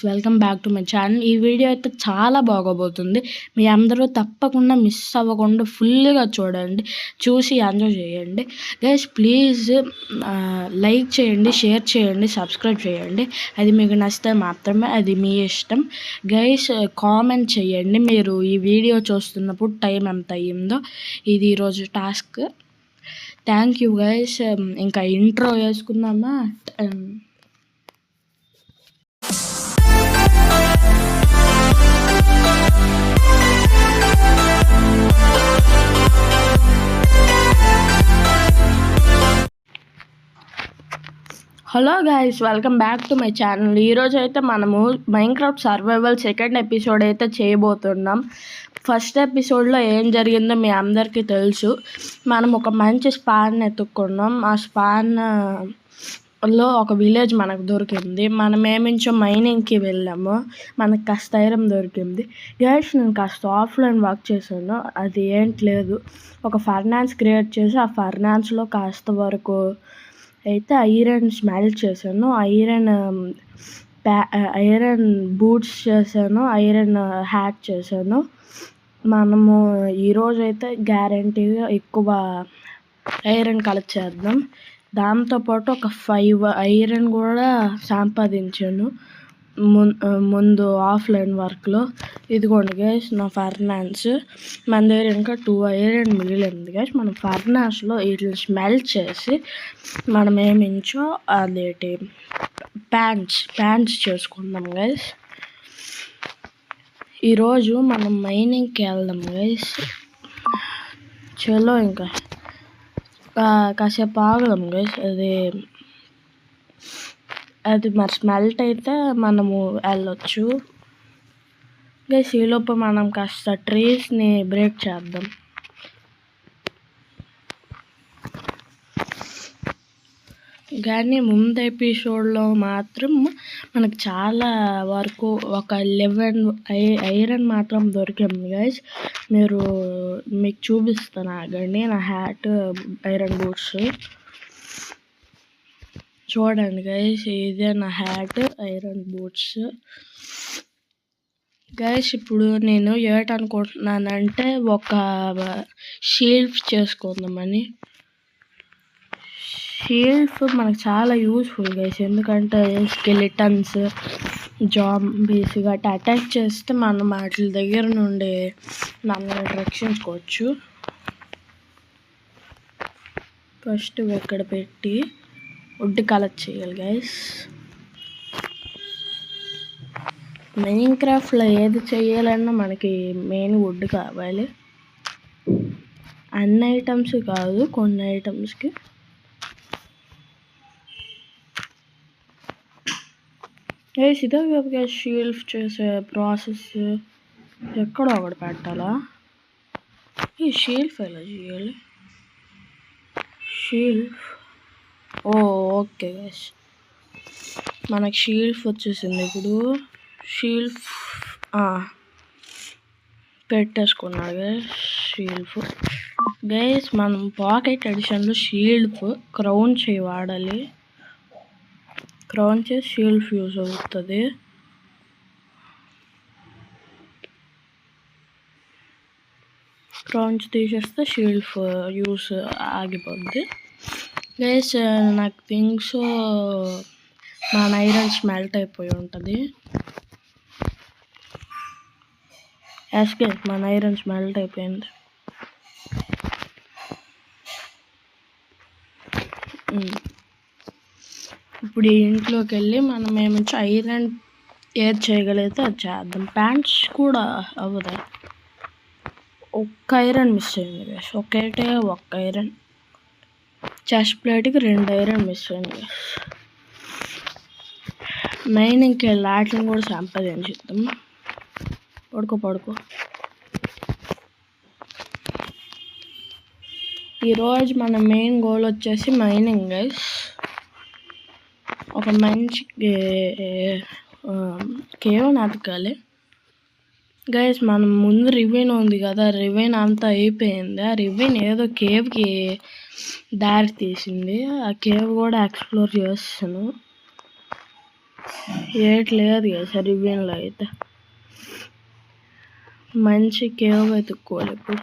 Welcome back to my channel. ఈ video అయితే చాలా బాగోబోతుంది. మీ అందరూ తప్పకుండా మిస్ అవ్వకుండా ఫుల్గా చూడండి, చూసి ఎంజాయ్ చేయండి. గైస్ ప్లీజ్ లైక్ చేయండి, షేర్ చేయండి, సబ్స్క్రైబ్ చేయండి. అది మీకు నచ్చితే మాత్రమే, అది మీ ఇష్టం. గైస్ కామెంట్ చేయండి మీరు ఈ వీడియో చూస్తున్నప్పుడు టైం ఎంత అయ్యిందో. ఇది ఈరోజు టాస్క్. Thank you guys. ఇంకా ఇంట్రో వేసుకుందామా? Hello guys, welcome back to my channel. ఈరోజు అయితే మనము మైన్క్రాఫ్ట్ సర్వైవల్ సెకండ్ ఎపిసోడ్ అయితే చేయబోతున్నాం. ఫస్ట్ ఎపిసోడ్లో ఏం జరిగిందో మీ అందరికీ తెలుసు. మనం ఒక మంచి స్పాన్ ఎత్తుక్కున్నాం. ఆ స్పాన్లో ఒక విలేజ్ మనకు దొరికింది. మనం ఏమించో మైనింగ్కి వెళ్ళాము. మనకు కాస్త ఐరన్ దొరికింది. గైస్ నేను కాస్త ఆఫ్లైన్ వర్క్ చేశాను. అది ఏంటి లేదు, ఒక ఫర్నాన్స్ క్రియేట్ చేసి ఆ ఫర్నాన్స్లో కాస్త వరకు అయితే ఐరన్ స్మెల్ట్ చేశాను, ఐరన్ బూట్స్ చేశాను, ఐరన్ హ్యాట్ చేశాను. మనము ఈరోజైతే గ్యారంటీగా ఎక్కువ ఐరన్ కలెక్ట్ చేద్దాం. దాంతోపాటు ఒక 5 ఐరన్ కూడా సంపాదించాను ముందు ఆఫ్లైన్ వర్క్లో. ఇదిగోండి గైస్ నా ఫర్నాన్స్. మన దగ్గర ఇంకా 2 ఐరన్ మిగిలింది గైస్. మనం ఫర్నాన్స్లో వీటిని స్మెల్ట్ చేసి మనం ఏమించో అదేంటి ప్యాంట్స్ చేసుకుందాం గైస్. ఈరోజు మనం మైనింగ్కి వెళ్దాం గైస్. చలో ఇంకా కాసేపు ఆగదాం గైస్. అది మరి స్మెల్ట్ అయితే మనము వెళ్ళొచ్చు గైస్. ఈలోపు మనం కాస్త ట్రీస్ని బ్రేక్ చేద్దాం. కానీ ముందు ఎపిసోడ్లో మాత్రం మనకు చాలా వరకు ఒక 11 ఐరన్ మాత్రం దొరికింది గైస్. మీకు చూపిస్తాను ఆగండి. నా హ్యాట్, ఐరన్ బూట్స్ చూడండి గైస్. ఇదే నా హ్యాట్, ఐరన్ బూట్స్ గైస్. ఇప్పుడు నేను ఏటనుకుంటున్నానంటే ఒక షీల్డ్ చేసుకుందామని. షీల్డ్ మనకు చాలా యూస్ఫుల్ గైస్. ఎందుకంటే స్కెలిటన్స్, జాంబీస్ గట్రా అటాక్ చేస్తే మనం వాటి దగ్గర నుండి మనల్ని రక్షించుకోవచ్చు. ఫస్ట్ ఇక్కడ పెట్టి వుడ్ కలెక్ట్ చేయాలి గైస్. మైన్క్రాఫ్ట్లో ఏది చేయాలన్నా మనకి మెయిన్ వుడ్ కావాలి. అన్ని ఐటమ్స్ కాదు, కొన్ని ఐటమ్స్కి. గైస్ ఇదే కదా షీల్డ్ చేసే ప్రాసెస్. ఎక్కడో ఒకటి పెట్టాలా? ఈ షీల్డ్ ఎలా చేయాలి? షీల్డ్ ఓకే గైస్, మనకి షీల్డ్ వచ్చేసింది. ఇప్పుడు షీల్డ్ పెట్టేసుకున్నాడు గైస్. షీల్డ్ గైస్ మనం పాకెట్ ఎడిషన్లో షీల్డ్ క్రౌన్ వాడాలి. క్రౌన్ చేసి షీల్డ్ యూజ్ అవుతుంది. క్రౌన్స్ తీసేస్తే షీల్డ్ యూస్ ఆగిపోద్ది గైస్. నాకు థింక్స్ మన ఐరన్ స్మెల్ట్ అయిపోయి ఉంటుంది. యాస్కే మన ఐరన్ స్మెల్ట్ అయిపోయింది. ఇప్పుడు ఈ ఇంట్లోకి వెళ్ళి మనం ఏమించి ఐరన్ ఏది చేయగలిగితే అది చేద్దాం. ప్యాంట్స్ కూడా అవ్వదా? ఒక్క ఐరన్ మిస్ అయింది గైస్. ఒక్క ఐరన్. చెస్ట్ ప్లేట్కి 2 ఐరన్ మిస్ అయింది. మైనింగ్కి వెళ్ళి వాటిని కూడా సంపాదించుద్దాం. పడుకో. ఈరోజు మన మెయిన్ గోల్ వచ్చేసి మైనింగ్ గైస్. ఒక మంచి కేవ్ ఎతకాలి గైస్. మనం ముందు రివైన్ ఉంది కదా, రివైన్ అంతా అయిపోయింది. ఆ రివైన్ ఏదో కేవ్కి దారి తీసింది. ఆ కేవ్ కూడా ఎక్స్ప్లోర్ చేస్తాను. ఏట్లేదు కదా రివ్యూలో అయితే మంచి కేవ్ వెతుక్కోవాలి ఇప్పుడు.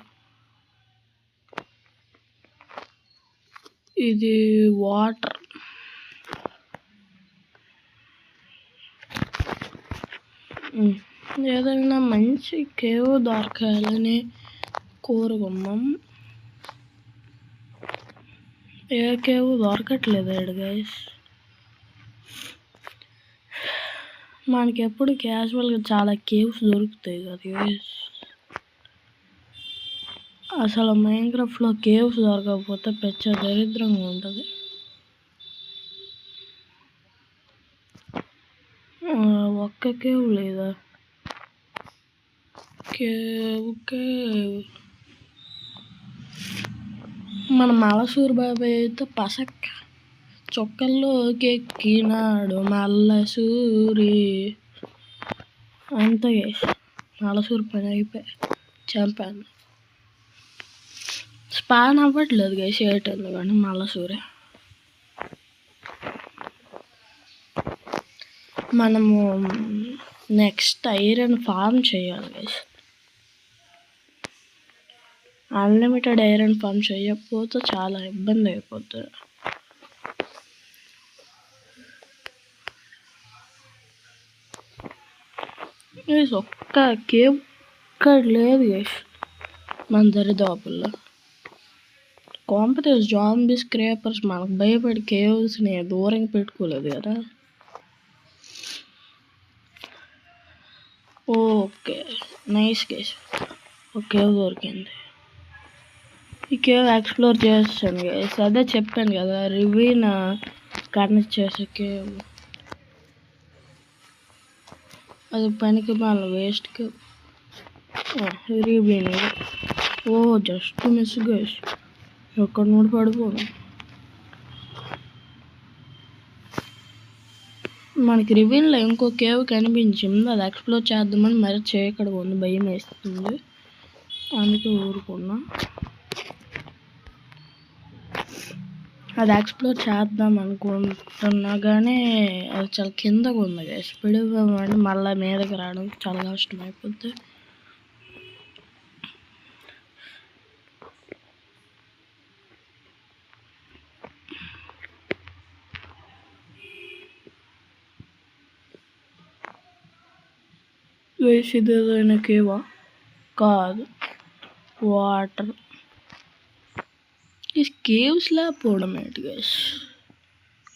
ఇది వాటర్. ఏదైనా మంచి కేవ్ దొరకాలని కోరుకున్నాం. ఏ కేవ్ దొరకట్లేదు గైస్. మనకి ఎప్పుడు క్యాజువల్గా చాలా కేవ్స్ దొరుకుతాయి కదా గైస్. అసలు మైన్క్రాఫ్ట్లో కేవ్స్ దొరకకపోతే పెద్ద దరిద్రంగా ఉంటుంది. ఒక్క కేవ్ లేదా? కేవ్ మన మలసూరు బాబాయ్ అయితే పసక్ చొక్కల్లోకి ఎక్కినాడు మల్లసూరి. అంతే మలసూరు పని అయిపోయి చంపాను. స్పాన్ అవ్వట్లేదు గైస్ ఏటంది కానీ మల్లసూరి. మనము నెక్స్ట్ ఐరన్ ఫార్మ్ చేయాలి గైస్. అన్లిమిటెడ్ ఐరన్ ఫార్మ్ చేయకపోతే చాలా ఇబ్బంది అయిపోతుంది. ఒక్క కేవ్ ఇక్కడ లేదు గైస్ మన దరిదాపుల్లో. కాంపిటీస్ జాంబీస్ క్రేపర్స్ మనకు భయపడి కేవ్స్ని దూరంగా పెట్టుకోలేదు కదా. Okay nice guys. ఒక కేవ్ దొరికింది. ఈ కేవ్ ఎక్స్ప్లోర్ చేస్తాను గైస్. అదే చెప్పాను కదా రివ్యూన కనెక్ట్ చేసే కేవ్. అది పనికి మళ్ళీ వేస్ట్ కేవ్. రివ్యూని జస్ట్ మిస్ గైస్. ఎక్కడ నుండి పడిపోదు. మనకి రివ్యూలో ఇంకో కేవ్ కనిపించింది. అది ఎక్స్ప్లోర్ చేద్దామని మరి చేయక్కడ ఉంది. భయం వేస్తుంది అందుకే ఊరుకున్నా. అది ఎక్స్ప్లోర్ చేద్దాం అనుకుంటున్నా కానీ అది చాలా కిందకు ఉంది గైస్. పిడిపోమంటే మళ్ళీ మీదకి రావడం చాలా కష్టం అయిపోద్ది. గైస్ ఇది ఏదైనా కేవా కాదు, వాటర్. ఈ కేవ్స్లా పోవడం ఏంటి గైస్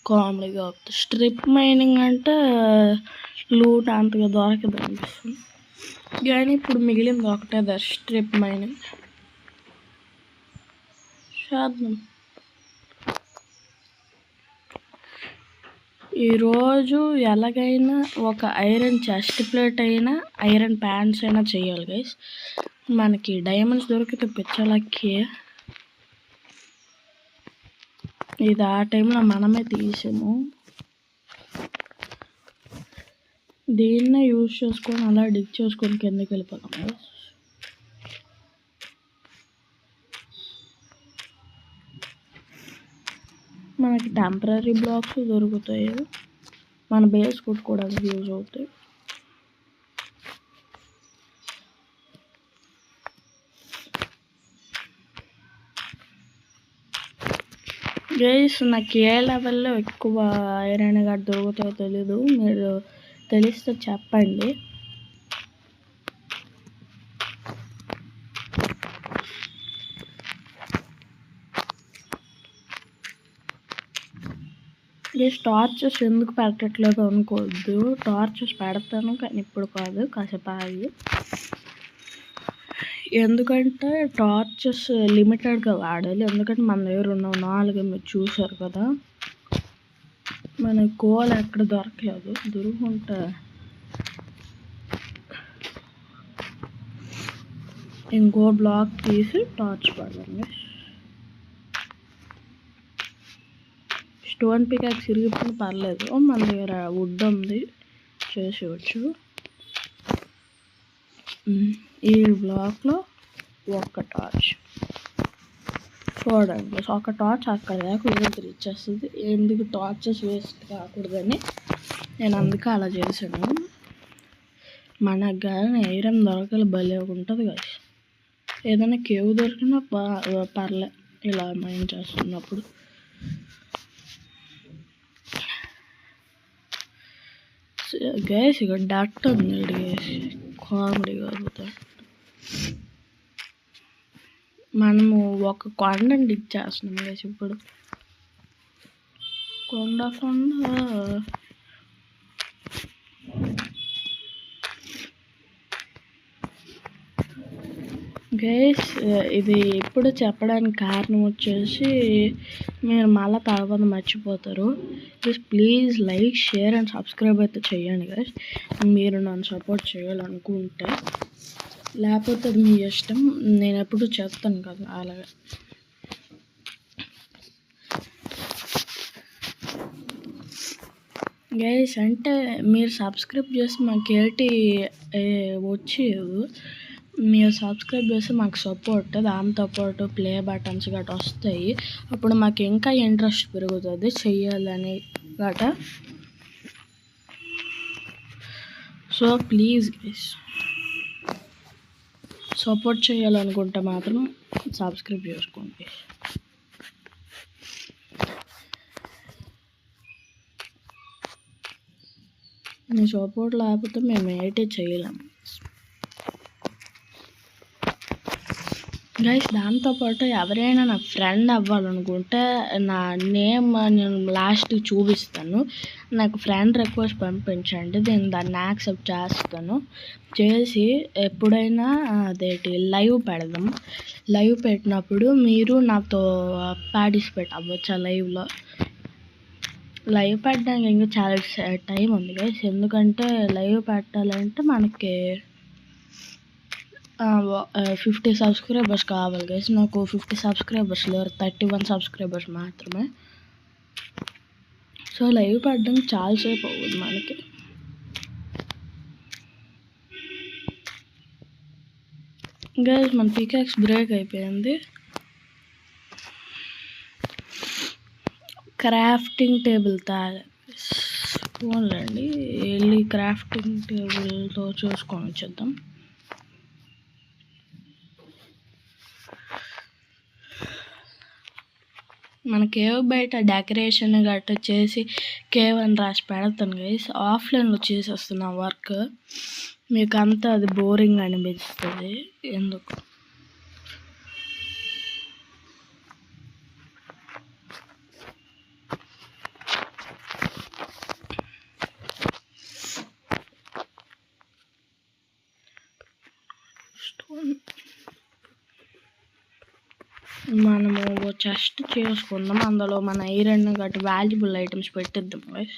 కామెడీగా అవుతుంది. స్ట్రిప్ మైనింగ్ అంటే లూట్ అంతగా దొరకదు అనిపిస్తుంది కానీ ఇప్పుడు మిగిలింది ఒకటే స్ట్రిప్ మైనింగ్ చేద్దాం. ఈరోజు ఎలాగైనా ఒక ఐరన్ చెస్ట్ ప్లేట్ అయినా ఐరన్ ప్యాంట్స్ అయినా చేయాలి గైస్. మనకి డైమండ్స్ దొరికితే పిచ్చలకి. ఇది ఆ టైంలో మనమే తీసాము. దీన్నే యూజ్ చేసుకొని అలా డిగ్ చేసుకొని కిందకి వెళ్ళిపోతాం గైస్. మనకి టెంపరీ బ్లాక్స్ దొరుకుతాయి. మన బేస్ కొట్టుకోవడానికి యూజ్ అవుతాయి. గైస్ నాకు ఏ లెవెల్లో ఎక్కువ ఐరన్ గడ్డ దొరుకుతాయో తెలీదు. మీరు తెలిస్తే చెప్పండి. ఈ టార్చెస్ ఎందుకు పెట్టట్లేదు అనుకోవద్దు. టార్చెస్ పెడతాను కానీ ఇప్పుడు కాదు, కాసేపు ఆగి. ఎందుకంటే టార్చెస్ లిమిటెడ్గా వాడాలి. ఎందుకంటే మన దగ్గర ఉన్న 4 మీరు చూసారు కదా. మన కోల్ ఎక్కడ దొరకలేదు. దొరుకుంటే ఇంకో బ్లాక్ తీసి టార్చ్ పడండి. స్టోన్ పికాక్స్ ఇరిగిపోయిన పర్లేదు, మన దగ్గర వుడ్ ఉంది చేసేవచ్చు. ఈ బ్లాక్లో ఒక టార్చ్ చూడండి. ఒక టార్చ్ అక్కడ దాకా ఊరికి ఇచ్చేస్తుంది. ఎందుకు టార్చెస్ వేస్ట్ కాకూడదని నేను అందుకే అలా చేశాను. మనకు కానీ ఐరన్ దొరకలు భలే ఉంటుంది కదా. ఏదైనా కేవ్ దొరికినా పర్లే ఇలా మైండ్ చేస్తున్నప్పుడు. గైస్ ఇక డాక్టర్ ఉంది గైస్, కామెడీ కలుగుతాడు. మనము ఒక కొండని డిక్ చేస్తున్నాం గైస్ ఇప్పుడు. కొండ గైస్ ఇది ఇప్పుడు చెప్పడానికి కారణం వచ్చేసి మీరు మళ్ళీ తర్వాత మర్చిపోతారు. Please like, share and subscribe అయితే చేయండి గైస్, మీరు నన్ను సపోర్ట్ చేయాలనుకుంటే. లేకపోతే అది మీ ఇష్టం, నేను ఎప్పుడు చెప్తాను కదా అలాగే. గైస్ అంటే మీరు సబ్స్క్రైబ్ చేసి మాకు ఏంటి వచ్చేది, మీరు సబ్స్క్రైబ్ చేస్తే మాకు సపోర్ట్, దాంతోపాటు ప్లే బటన్స్ గట్రా వస్తాయి. అప్పుడు మాకు ఇంకా ఇంట్రెస్ట్ పెరుగుతుంది చెయ్యాలని గట. సో ప్లీజ్ గైస్, సపోర్ట్ చేయాలనుకుంటే మాత్రం సబ్స్క్రైబ్ చేసుకోండి. మీ సపోర్ట్ లేకపోతే మేము ఏంటి చేయలేము గైస్. దాంతోపాటు ఎవరైనా నా ఫ్రెండ్ అవ్వాలనుకుంటే నా నేమ్ నేను లాస్ట్కి చూపిస్తాను. నాకు ఫ్రెండ్ రిక్వెస్ట్ పంపించండి, నేను దాన్ని యాక్సెప్ట్ చేస్తాను. చేసి ఎప్పుడైనా అదేంటి లైవ్ పెడదాం. లైవ్ పెట్టినప్పుడు మీరు నాతో పార్టిసిపేట్ అవ్వచ్చు ఆ లైవ్లో. లైవ్ పెట్టడానికి ఇంకా చాలా టైం ఉంది గైస్, ఎందుకంటే లైవ్ పెట్టాలంటే మనకి 50 సబ్స్క్రైబర్స్ కావాలి గైస్. నాకు 50 సబ్స్క్రైబర్స్ లేరు, 31 సబ్స్క్రైబర్స్ మాత్రమే. సో లైవ్ పెట్టడానికి చాలాసేపు అవుతుంది మనకి. గైస్ మన పికాక్స్ బ్రేక్ అయిపోయింది. క్రాఫ్టింగ్ టేబుల్ పోన్లండి, వెళ్ళి క్రాఫ్టింగ్ టేబుల్తో చూసుకొని వచ్చేద్దాం. మన కేవ్ బయట డెకరేషన్ గట్రా చేసి కేవ్ అని రాసి పెడతాను గైస్. ఆఫ్లైన్లో చేసేస్తున్నా వర్క్, మీకు అంతా అది బోరింగ్ అనిపిస్తుంది ఎందుకు. మనము చెస్ట్ చేసుకుందాం, అందులో మన ఐరన్ గట్టి వాల్యుబుల్ ఐటమ్స్ పెట్టిద్దాం గైస్.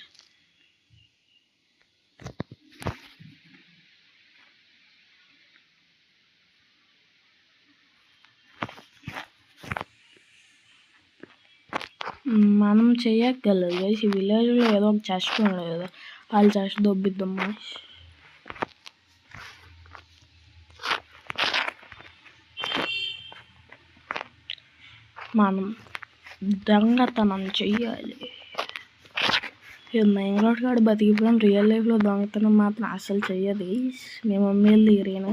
మనం చెయ్యగలదు గైస్. ఈ విలేజ్లో ఏదో ఒక చెస్ట్ ఉండదు కదా, వాళ్ళు చెస్ట్ దొబ్బిద్దాం గైస్. మనం దొంగతనం చెయ్యాలి. మెయిన్ రోడ్ కాడ బతికిపోయాం, రియల్ లైఫ్లో దొంగతనం మాత్రం అసలు చెయ్యదు. మేము మమ్మీలు తీరిన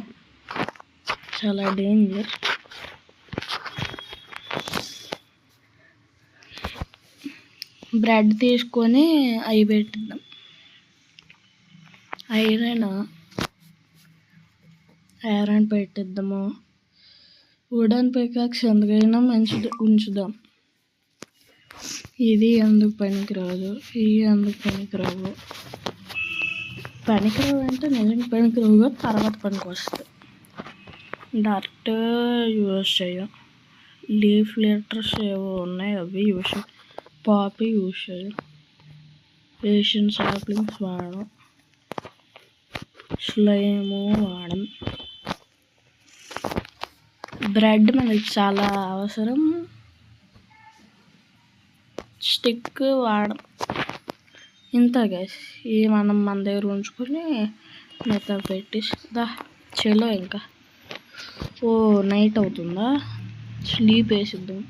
చాలా డేంజర్. బ్రెడ్ తీసుకొని అవి పెట్టిద్దాం. ఐరన్ పెట్టిద్దాము. వుడెన్ పికాక్స్ ఎందుకైనా మంచిది ఉంచుదాం. ఇది ఎందుకు పనికిరాదు, ఇవి ఎందుకు పనికిరావు. పనికిరావు అంటే నిజంగా పనికిరావుగా, తర్వాత పనికి వస్తాయి. డర్ట్ యూజ్ చేయం, లీఫ్ లెటర్స్ ఏవో ఉన్నాయి అవి యూజ్ చేయం, పాపీ యూజ్ చేయం, ఏషియన్ సాప్లింగ్స్ వాడడం, స్లైము వాడడం. బ్రెడ్ మనకి చాలా అవసరం, స్టిక్ వాడడం. ఇంత గైస్, ఇవి మనం మన దగ్గర ఉంచుకొని మిగతా పెట్టిస్తా. చలో ఇంకా నైట్ అవుతుందా, స్లీప్ వేసిద్దాం.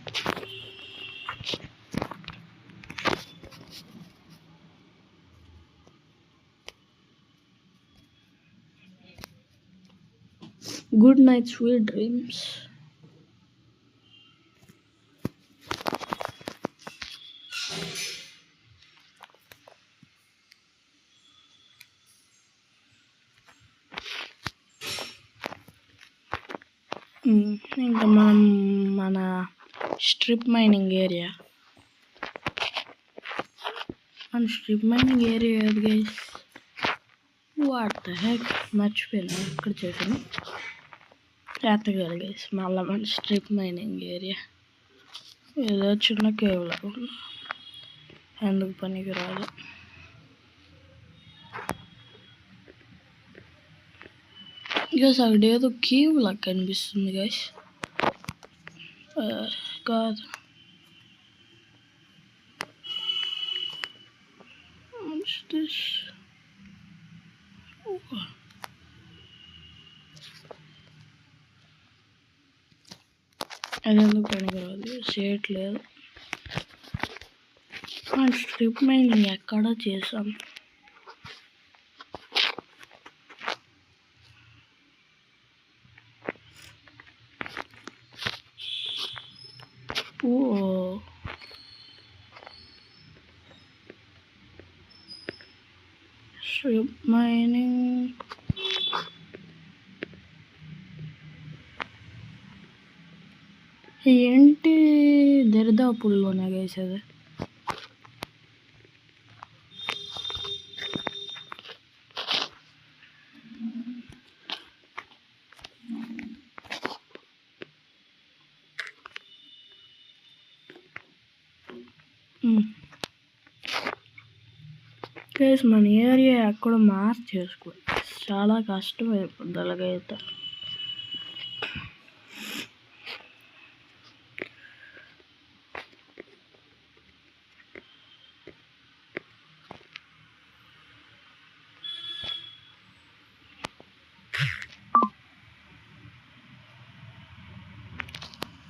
Good night, sweet dreams. ఇంకా మనం మన స్ట్రిప్ మైనింగ్ ఏరియా ఏది గైస్? వాట్ ద హెక్, మర్చిపోయాను ఇక్కడ చేసాను. ఎత్తగాలి గైస్ మళ్ళీ మన స్ట్రిప్ మైనింగ్ ఏరియా. ఏదో చిన్న కేవ్ లాగా ఎందుకు పనికి రాదు. గైస్ అక్కడ ఏదో కేవ్ లాగా కనిపిస్తుంది గైస్. కాదు, అది ఎందుకు పనికిరాదు, చేయట్లేదు. స్ట్రిప్ మైనింగ్ ఎక్కడ చేసాం. స్ట్రిప్ మైనింగ్ ఏంటి దరిదాపుల్లోనే వేసేది. గైస్ మన ఏరియా ఎక్కడ మార్చేసుకో, చాలా కష్టం అయిపోద్ది అలాగైతే.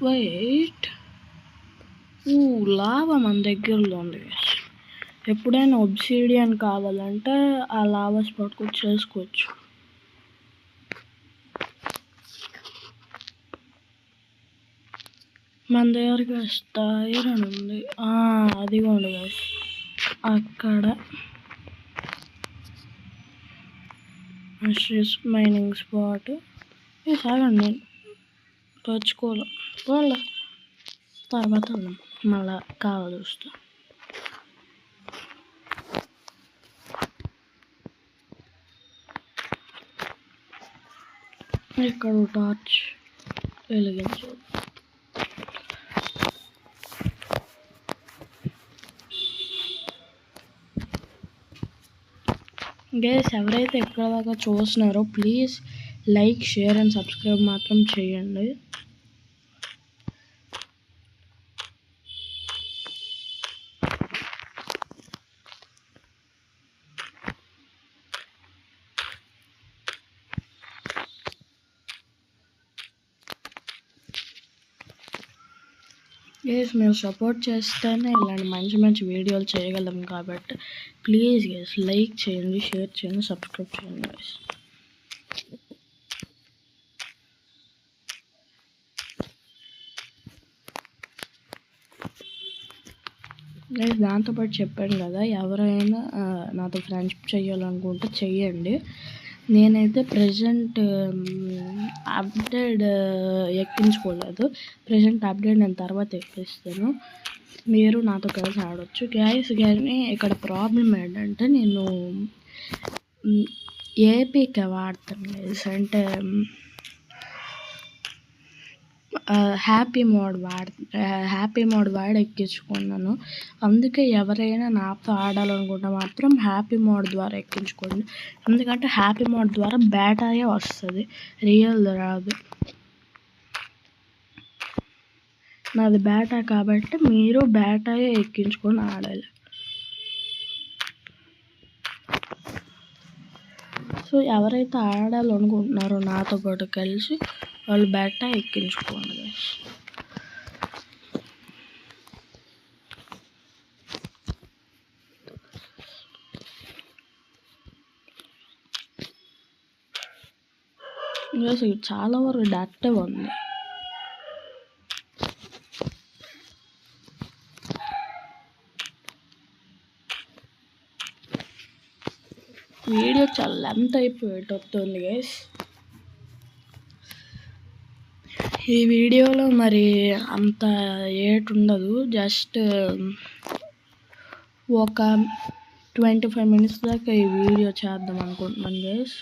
వెయిట్, లావా మన దగ్గరలో ఉంది. ఎప్పుడైనా ఒబ్సిడియన్ కావాలంటే ఆ లావా స్పాట్కి చేసుకోవచ్చు. మన దగ్గరికి ఐరన్ ఉంది, అది కూడా గైస్ అక్కడ స్ట్రిప్ మైనింగ్ స్పాట్. సాగండి, నేను తెచ్చుకోవాలి వాళ్ళ తర్వాత మళ్ళా కావాలి వస్తా. ఇక్కడ టార్చ్ వెలిగించు. గైస్ ఎవరైతే ఎక్కడ దాకా చూస్తున్నారో please like, share and subscribe మాత్రం చేయండి. గైస్ మీరు సపోర్ట్ చేస్తేనే ఇలాంటి మంచి మంచి వీడియోలు చేయగలం కాబట్టి ప్లీజ్ గైస్ లైక్ చేయండి, షేర్ చేయండి, సబ్స్క్రైబ్ చేయండి గైస్. గైస్ దాంతోపాటు చెప్పాను కదా, ఎవరైనా నాతో ఫ్రెండ్షిప్ చేయాలనుకుంటే చెయ్యండి. నేనైతే ప్రజెంట్ అప్డేట్ ఎక్కించుకోలేదు. ప్రజెంట్ అప్డేట్ నేను తర్వాత ఎక్కిస్తాను, మీరు నాతో కలిసి ఆడవచ్చు గైస్. కానీ ఇక్కడ ప్రాబ్లం ఏంటంటే నేను ఏపీకే వాడతాను గైస్, అంటే హ్యాపీ మోడ్ వాడి ఎక్కించుకున్నాను. అందుకే ఎవరైనా నాతో ఆడాలనుకుంటే మాత్రం హ్యాపీ మోడ్ ద్వారా ఎక్కించుకోండి. ఎందుకంటే హ్యాపీ మోడ్ ద్వారా బేటాయే వస్తుంది, రియల్ రాదు. నాది బేటా కాబట్టి మీరు బేటాయే ఎక్కించుకొని ఆడాలి. సో ఎవరైతే ఆడాలనుకుంటున్నారో నాతో పాటు కలిసి వాళ్ళు బేటా ఎక్కించుకోండి గైస్. గైస్ ఇది చాలా వరకు డైరెక్ట్గా ఉంది. వీడియో చాలా లెంత్ అయిపోయేటట్టుంది గైస్. ఈ వీడియోలో మరి అంత ఉండదు, జస్ట్ ఒక 25 minutes దాకా ఈ వీడియో చేద్దాం అనుకుంటున్నాను గైస్.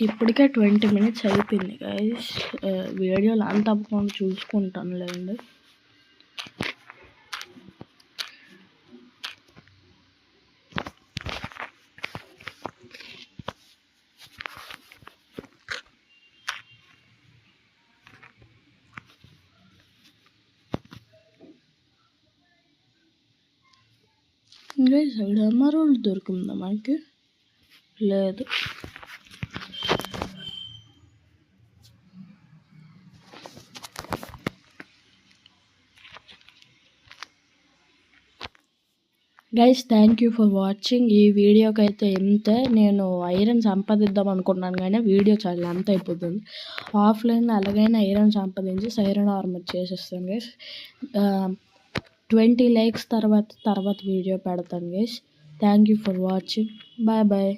ఇప్పటికే 20 minutes అయిపోయింది గైస్. వీడియోలో అంత తప్పకుండా చూసుకుంటాను లేండి. గైస్ అక్కడ ఎమరాల్డ్ దొరికిందా మనకి? లేదు. Guys thank you for watching. ఈ వీడియోకి అయితే ఇంతే. నేను ఐరన్ సంపాదిద్దాం అనుకున్నాను కానీ వీడియో చాలా లెంత్ అయిపోతుంది. ఆఫ్లైన్లో ఎలాగైనా ఐరన్ సంపాదించి సైరన్ ఆర్మర్ చేసేస్తాను గైస్. 20 likes తర్వాత వీడియో పెడతాను guys. Thank you for watching. Bye bye.